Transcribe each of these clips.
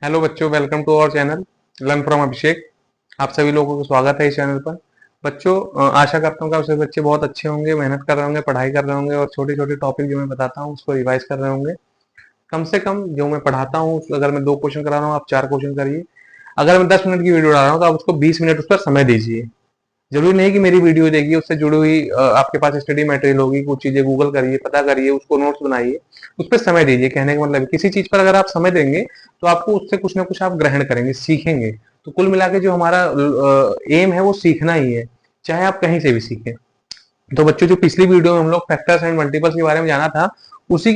Hello बच्चों, welcome to our channel learn from Abhishek. आप सभी लोगों का स्वागत है इस चैनल पर। बच्चों, आशा करता हूँ कि आप सभी बच्चे बहुत अच्छे होंगे, मेहनत कर रहे होंगे, पढ़ाई कर रहे होंगे और छोटे छोटे टॉपिक जो मैं बताता हूँ उसको रिवाइज कर रहे होंगे। कम से कम जो मैं पढ़ाता हूँ, अगर मैं 2 क्वेश्चन करा रहा हूँ, आप 4 क्वेश्चन करिए। अगर मैं 10 मिनट की वीडियो डाल रहा हूँ तो आप उसको 20 मिनट उस पर समय दीजिए। जरूरी नहीं कि मेरी वीडियो देखिए, उससे जुड़ी हुई आपके पास स्टडी मटेरियल होगी, कुछ चीजें गूगल करिए, पता करिए, उसको नोट्स बनाइए, उस पर समय दीजिए। कहने का मतलब किसी चीज पर अगर आप समय देंगे तो आपको उससे कुछ ना कुछ आप ग्रहण करेंगे, सीखेंगे। तो कुल मिला के जो हमारा एम है वो सीखना ही है, चाहे आप कहीं से भी सीखें। तो बच्चों, जो पिछली वीडियो में हम लोग फैक्टर्स एंड मल्टीपल्स के बारे में जाना था, उसी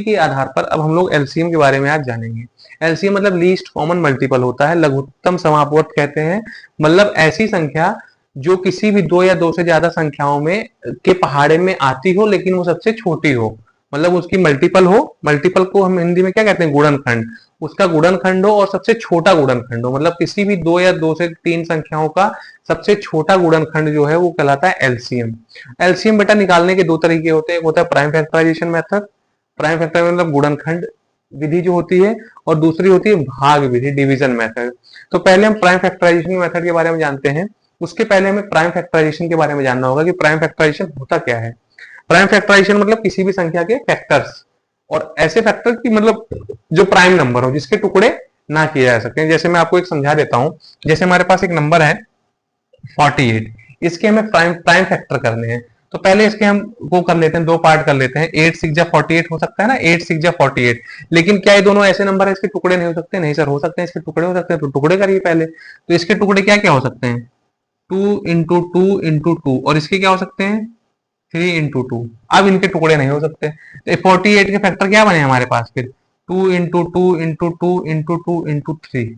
के आधार पर अब हम लोग एलसीएम के बारे में आज जानेंगे। एलसीएम मतलब लीस्ट कॉमन मल्टीपल होता है, लघुत्तम समापवर्त कहते हैं। मतलब ऐसी संख्या जो किसी भी दो या दो से ज्यादा संख्याओं में के पहाड़े में आती हो लेकिन वो सबसे छोटी हो। मतलब उसकी मल्टीपल हो, मल्टीपल को हम हिंदी में क्या कहते हैं, गुणनखंड। उसका गुणनखंड हो और सबसे छोटा गुणनखंड हो। मतलब किसी भी दो या दो से तीन संख्याओं का सबसे छोटा गुणनखंड जो है वो कहलाता है एलसीएम। एलसीएम बेटा निकालने के दो तरीके होते हैं। एक होता है prime factorisation method. Prime factor मतलब गुणनखंड विधि जो होती है, और दूसरी होती है भाग विधि, डिवीजन मेथड। तो पहले हम प्राइम फैक्टराइजेशन मेथड के बारे में जानते हैं। उसके पहले हमें प्राइम फैक्टराइजेशन के बारे में जानना होगा कि प्राइम फैक्टराइजेशन होता क्या है। प्राइम फैक्टराइजेशन मतलब किसी भी संख्या के फैक्टर्स, और ऐसे फैक्टर की मतलब जो प्राइम नंबर हो, जिसके टुकड़े ना किए जा सकते हैं। जैसे मैं आपको एक समझा देता हूं। जैसे हमारे पास एक नंबर है 48, इसके हमें प्राइम प्राइम फैक्टर करने हैं। तो पहले इसके हम वो कर लेते हैं, दो पार्ट कर लेते हैं। 8 6 जा 48 हो सकता है ना, 8 6 जा 48। लेकिन क्या ये दोनों ऐसे नंबर है इसके टुकड़े नहीं हो सकते? नहीं सर, हो सकते हैं, इसके टुकड़े हो सकते हैं। तो टुकड़े करिए पहले। तो इसके टुकड़े क्या क्या हो सकते हैं? 2 इंटू 2 और इसके क्या हो सकते हैं? 3 इंटू 2। अब इनके टुकड़े नहीं हो सकते। तो 48 के फैक्टर क्या बने हमारे पास फिर? 2 इंटू 2 इंटू 2 इंटू 2 इंटू 3।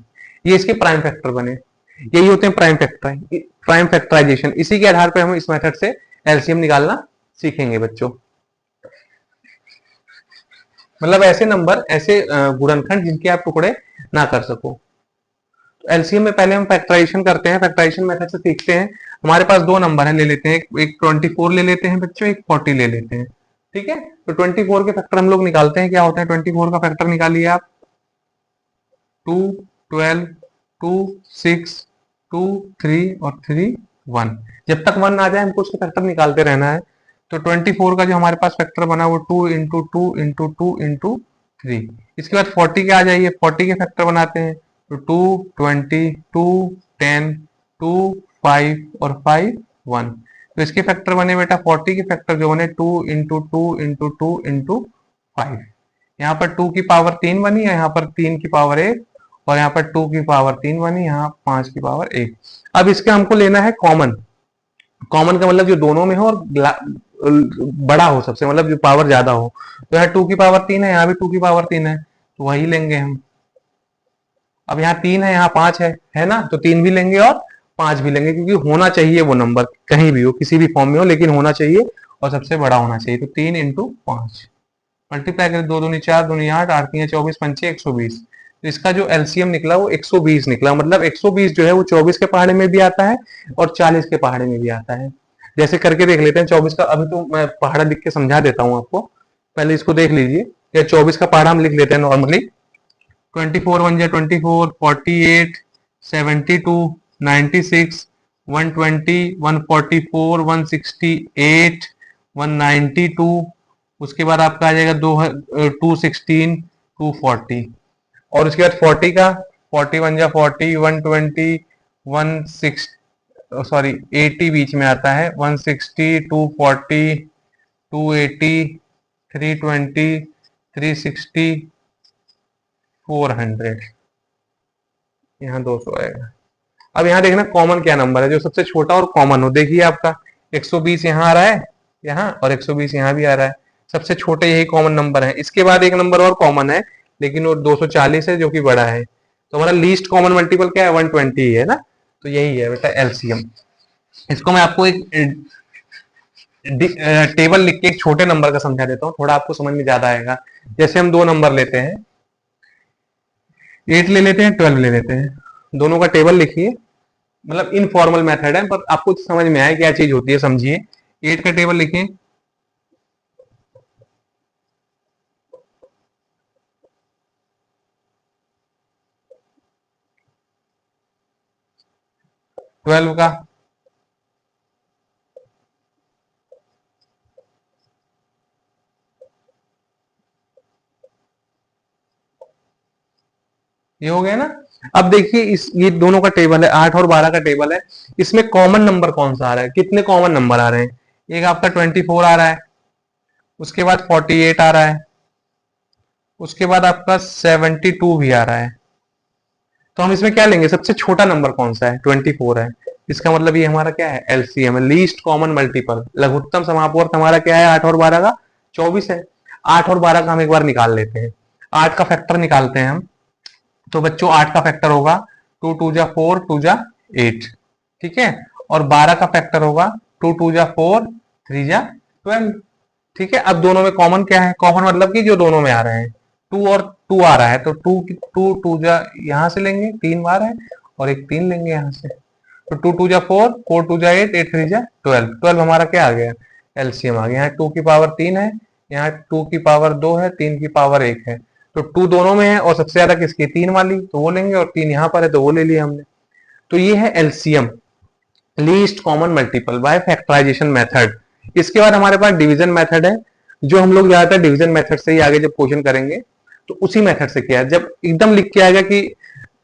ये इसके प्राइम फैक्टर बने। यही होते हैं प्राइम फैक्टराइजेशन। इसी के आधार पर हम इस मेथड से एलसीएम निकालना सीखेंगे बच्चों। मतलब ऐसे नंबर, ऐसे गुणनखंड जिनके आप टुकड़े ना कर सको। तो एलसीएम में पहले हम फैक्टराइजेशन करते हैं, फैक्टराइजेशन मेथड से सीखते हैं। हमारे पास दो नंबर है, ले लेते हैं। एक 24 ले लेते हैं बच्चों, एक 40 ले लेते हैं। ठीक है। तो 24 के फैक्टर हम लोग निकालते हैं। क्या होता है 24 का फैक्टर? निकालिए आप। 2 12 2 6 2 3 और 3 1। जब तक 1 आ जाए हमको उसके फैक्टर निकालते रहना है। तो 24 का जो हमारे पास फैक्टर बना वो 2 इंटू 2 इंटू 2 इंटू 3। इसके बाद 40 के आ जाइए, 40 के फैक्टर बनाते हैं। तो 2 20 2 10 2 5 और 5 1। तो इसके फैक्टर बने बेटा, 40 के फैक्टर जो बने 2 इंटू 2 इंटू 2 इंटू 5। यहाँ पर 2 की पावर 3 बनी है, यहाँ पर 3 की पावर 1, और यहाँ पर 2 की पावर 3 बनी, यहाँ 5 की पावर 1। अब इसका हमको लेना है कॉमन। कॉमन का मतलब जो दोनों में हो और बड़ा हो सबसे, मतलब जो पावर ज्यादा हो। तो यहाँ 2 की पावर 3 है, यहाँ भी 2 की पावर 3 है, तो वही लेंगे हम। अब यहाँ 3 है, यहाँ 5 है ना? तो 3 भी लेंगे और 5 भी लेंगे, क्योंकि होना चाहिए वो नंबर कहीं भी हो, किसी भी फॉर्म में हो, लेकिन होना चाहिए और सबसे बड़ा होना चाहिए। तो 3 इंटू 5 मल्टीप्लाई करें, दो दूनी 4, दूनी 8, 8 तिया 24, पंचे 120। तो इसका जो एलसीएम निकला वो 120 निकला। मतलब 120 जो है वो 24 के पहाड़े में भी आता है और 40 के पहाड़े में भी आता है। जैसे करके देख लेते हैं 24 का। अभी तो मैं पहाड़ा लिख के समझा देता हूँ आपको, पहले इसको देख लीजिए। या 24 का पहाड़ा हम लिख लेते हैं नॉर्मली। 24 1 जा 24, 48, 72, 96, 120, 144, 168, 192। उसके बाद आपका आ जाएगा 216, 240। और उसके बाद 40 का, 41 जा 40, 120, 16, सॉरी 80 बीच में आता है, 160, 240, 280, 320, 360, 400। यहाँ 200 आएगा। अब यहाँ देखना कॉमन क्या नंबर है, जो सबसे छोटा और कॉमन हो। देखिए आपका 120 यहाँ आ रहा है, यहाँ, और 120 यहाँ भी आ रहा है। सबसे छोटे यही कॉमन नंबर है। इसके बाद एक नंबर और कॉमन है, लेकिन वो 240 है, जो कि बड़ा है। तो हमारा लीस्ट कॉमन मल्टीपल क्या है? 120 है ना? तो यही है बेटा एलसीएम। इसको मैं आपको एक टेबल लिख के एक छोटे नंबर का समझा देता हूँ, थोड़ा आपको समझ में ज्यादा आएगा। जैसे हम दो नंबर लेते हैं, 8 ले लेते हैं, 12 ले लेते हैं। दोनों का टेबल लिखिए। मतलब इनफॉर्मल मेथड है, पर आपको समझ में आए क्या चीज होती है, समझिए। 8 का टेबल लिखिए। 12 का। ये हो गया ना। अब देखिए इस ये दोनों का टेबल है, 8 और 12 का टेबल है। इसमें कॉमन नंबर कौन सा आ रहा है, कितने कॉमन नंबर आ रहे हैं? एक आपका 24 आ रहा है, उसके बाद 48 आ रहा है, उसके बाद आपका 72 भी आ रहा है। तो हम इसमें क्या लेंगे, सबसे छोटा नंबर कौन सा है? 24 है। इसका मतलब ये हमारा क्या है? एलसीएम है, लीस्ट कॉमन मल्टीपल। लघुत्तम समापवर्त हमारा क्या है? 8 और 12 का 24 है। 8 और 12 का हम एक बार निकाल लेते हैं। 8 का फैक्टर निकालते हैं हम। तो बच्चों 8 का फैक्टर होगा 2 टू जा 4 टू जा 8, ठीक है। और 12 का फैक्टर होगा 2 टू जा 4 3 जा 12, ठीक है। अब दोनों में कॉमन क्या है? कॉमन मतलब कि जो दोनों में आ रहे हैं, 2 और 2 आ रहा है, तो 2 टू टू जा यहां से लेंगे, 3 बार है, और एक 3 लेंगे यहां से। तो 2 टू जा 4 4 टू जा 8 8 3 जा 12, 12 हमारा क्या आ गया? एलसीएम आ गया। यहाँ 2 की पावर 3 है, यहाँ 2 की पावर 2 है, 3 की पावर 1 है। तो 2 दोनों में है, और सबसे ज्यादा किसकी? 3 वाली, तो वो लेंगे, और 3 यहाँ पर है तो वो ले लिया हमने। तो ये है LCM, least common multiple by factorisation method. इसके बाद हमारे पास डिवीजन मेथड है, जो हम लोग ज्यादातर डिवीजन मेथड से ही आगे जब क्वेश्चन करेंगे तो उसी मेथड से किया है। जब एकदम लिख के आएगा कि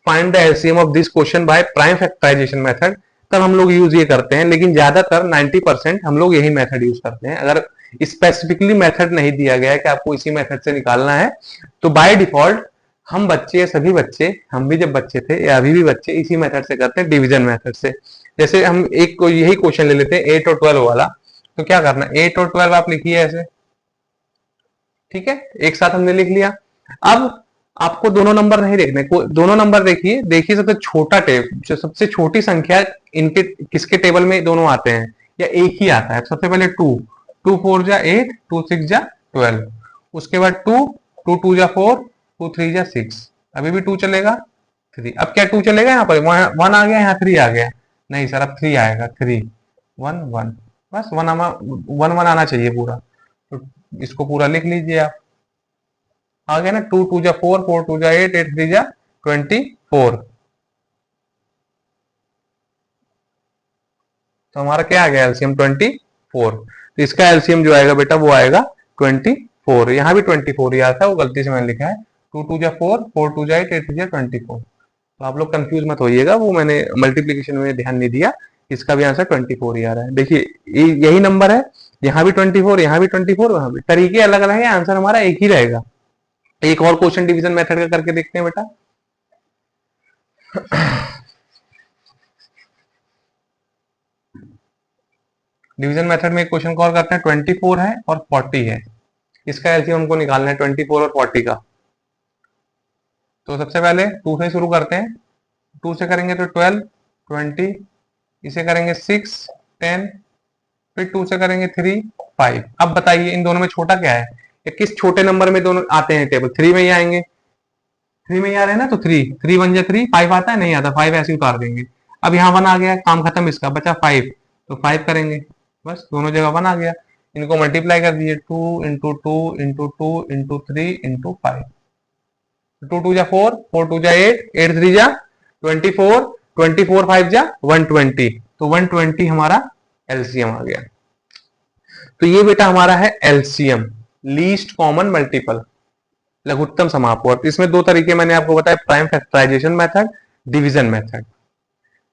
find the LCM of this question by prime factorisation method, तब हम लोग यूज ये करते हैं। लेकिन ज्यादातर 90% हम लोग यही मेथड यूज करते हैं। अगर स्पेसिफिकली मेथड नहीं दिया गया है कि आपको इसी मेथड से निकालना है, तो बाय डिफॉल्ट हम बच्चे, सभी बच्चे, हम भी जब बच्चे थे या अभी भी बच्चे, इसी मेथड से करते हैं, डिवीजन मेथड से। जैसे हम एक को यही क्वेश्चन ले लेते हैं 8 और 12 वाला। तो क्या करना, 8 और 12 आप लिखिए ऐसे, ठीक है, एक साथ हमने लिख लिया। अब आपको दोनों नंबर नहीं देखने, दोनों नंबर देखिए, देखिए सबसे छोटा टेबल, जो सबसे छोटी संख्या इनके किसके टेबल में दोनों आते हैं, या एक ही आता है। सबसे पहले 2, 2 4 जा 8 2 6 जा 12, उसके बाद 2 2 2 जा 4 2 3 जा 6, अभी भी 2 चलेगा, 3। अब क्या 2 चलेगा? यहाँ पर 1 आ गया, यहाँ 3 आ गया, नहीं सर अब 3 आएगा, 3 1 1, बस 1 1 आना चाहिए पूरा। तो इसको पूरा लिख लीजिए आप, आ गया ना। 2 2 जा 4 4 2 जा 8 8 3 जा 24। तो हमारा क्या आ गया? एलसीएम 24। तो इसका एलसीएम जो आएगा बेटा वो आएगा 24। यहाँ भी 24 ही आता है, वो गलती से मैंने लिखा है 2 2 जा 4 4 2 जा 8 8 3 जा 24। तो आप लोग कंफ्यूज मत होइएगा, वो मैंने मल्टीप्लीकेशन में ध्यान नहीं दिया। इसका भी आंसर 24 ही आ रहा है। देखिए यही नंबर है, यहाँ भी 24, यहाँ भी 24, वहां भी, तरीके अलग अलग है, आंसर हमारा एक ही रहेगा। एक और क्वेश्चन डिवीजन मेथड का करके देखते हैं बेटा। डिवीजन मेथड में एक क्वेश्चन कॉल करते हैं, 24 है और 40 है, इसका एलसीएम हमको निकालना है 24 और 40 का। तो सबसे पहले 2 से शुरू करते हैं, 2 से करेंगे तो 12 20, इसे करेंगे 6 10, फिर 2 से करेंगे 3 5। अब बताइए इन दोनों में छोटा क्या है, या किस छोटे नंबर में दोनों आते हैं टेबल? 3 में ही आएंगे, 3 में ही आ रहे हैं ना, तो 3 3 1 जा 3, 5 आता है? नहीं आता, 5 ऐसे ही उतार देंगे। अब यहाँ 1 आ गया, काम खत्म, इसका बचा 5, तो 5 करेंगे, बस दोनों जगह 1 आ गया। इनको मल्टीप्लाई कर दीजिए, 2 इंटू 2 इंटू 2 इंटू 3 इंटू 5। 2 2 जा 4 4 2 जा 8 8 3 जा 24 24 5 जा 120, तो 120 हमारा एलसीएम आ गया। तो ये बेटा हमारा है एलसीएम, लीस्ट कॉमन मल्टीपल, लघुत्तम समापवर्त। इसमें दो तरीके मैंने आपको बताया, prime factorisation method, division method.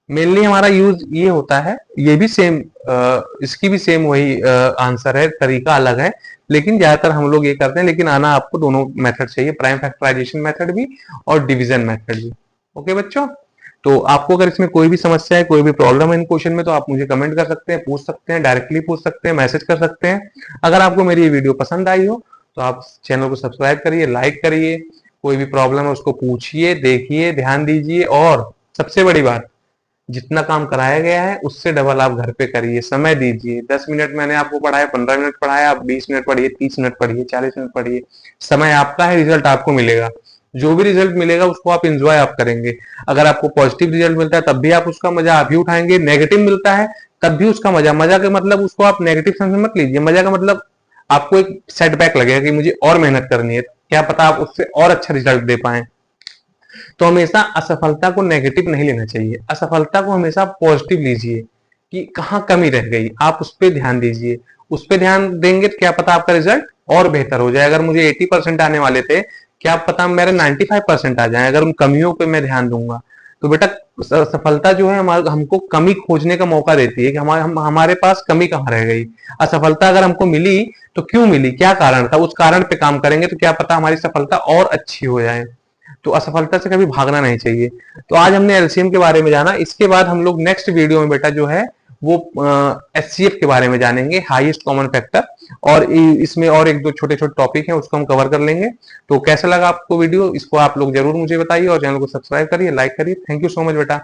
Mainly हमारा यूज ये होता है, ये भी सेम, इसकी भी सेम वही आंसर है, तरीका अलग है, लेकिन ज्यादातर हम लोग ये करते हैं। लेकिन आना आपको दोनों मेथड चाहिए, प्राइम फैक्टराइजेशन मेथड भी और डिवीजन मेथड भी। ओके बच्चों, तो आपको अगर इसमें कोई भी समस्या है, कोई भी प्रॉब्लम है इन क्वेश्चन में, तो आप मुझे कमेंट कर सकते हैं, पूछ सकते हैं, डायरेक्टली पूछ सकते हैं, मैसेज कर सकते हैं। अगर आपको मेरी ये वीडियो पसंद आई हो तो आप चैनल को सब्सक्राइब करिए, लाइक करिए, कोई भी प्रॉब्लम है उसको पूछिए, देखिए, ध्यान दीजिए, और सबसे बड़ी बात, जितना काम कराया गया है उससे डबल आप घर पे करिए, समय दीजिए। 10 मिनट मैंने आपको पढ़ाया, 15 मिनट पढ़ाया, आप 20 मिनट पढ़िए, 30 मिनट पढ़िए, 40 मिनट पढ़िए, समय आपका है, रिजल्ट आपको मिलेगा। जो भी रिजल्ट मिलेगा उसको आप इंजॉय आप करेंगे। अगर आपको पॉजिटिव रिजल्ट मिलता है तब भी आप उसका मजा आप ही उठाएंगे, नेगेटिव मिलता है तब भी उसका मजा, मजा का मतलब उसको आप नेगेटिव सेंस में मत लीजिए, मजा का मतलब आपको एक सेटबैक लगेगा कि मुझे और मेहनत करनी है, क्या पता आप उससे और अच्छा रिजल्ट दे पाए। तो हमेशा असफलता को नेगेटिव नहीं लेना चाहिए, असफलता को हमेशा पॉजिटिव लीजिए कि कहाँ कमी रह गई, आप उस पर ध्यान दीजिए। उस पर ध्यान देंगे तो क्या पता आपका रिजल्ट और बेहतर हो जाए। अगर मुझे 80% आने वाले थे, क्या पता मेरे 95% आ जाए अगर उन कमियों पे मैं ध्यान दूंगा। तो बेटा सफलता जो है हमको कमी खोजने का मौका देती है कि हमारे पास कमी कहाँ रह गई। असफलता अगर हमको मिली तो क्यों मिली, क्या कारण था, उस कारण पे काम करेंगे तो क्या पता हमारी सफलता और अच्छी हो जाए। तो असफलता से कभी भागना नहीं चाहिए। तो आज हमने एलसीएम के बारे में जाना, इसके बाद हम लोग नेक्स्ट वीडियो में बेटा जो है वो एचसीएफ के बारे में जानेंगे, हाईएस्ट कॉमन फैक्टर। और इसमें और एक दो छोटे छोटे टॉपिक हैं उसको हम कवर कर लेंगे। तो कैसा लगा आपको वीडियो, इसको आप लोग जरूर मुझे बताइए और चैनल को सब्सक्राइब करिए, लाइक करिए। थैंक यू सो मच बेटा।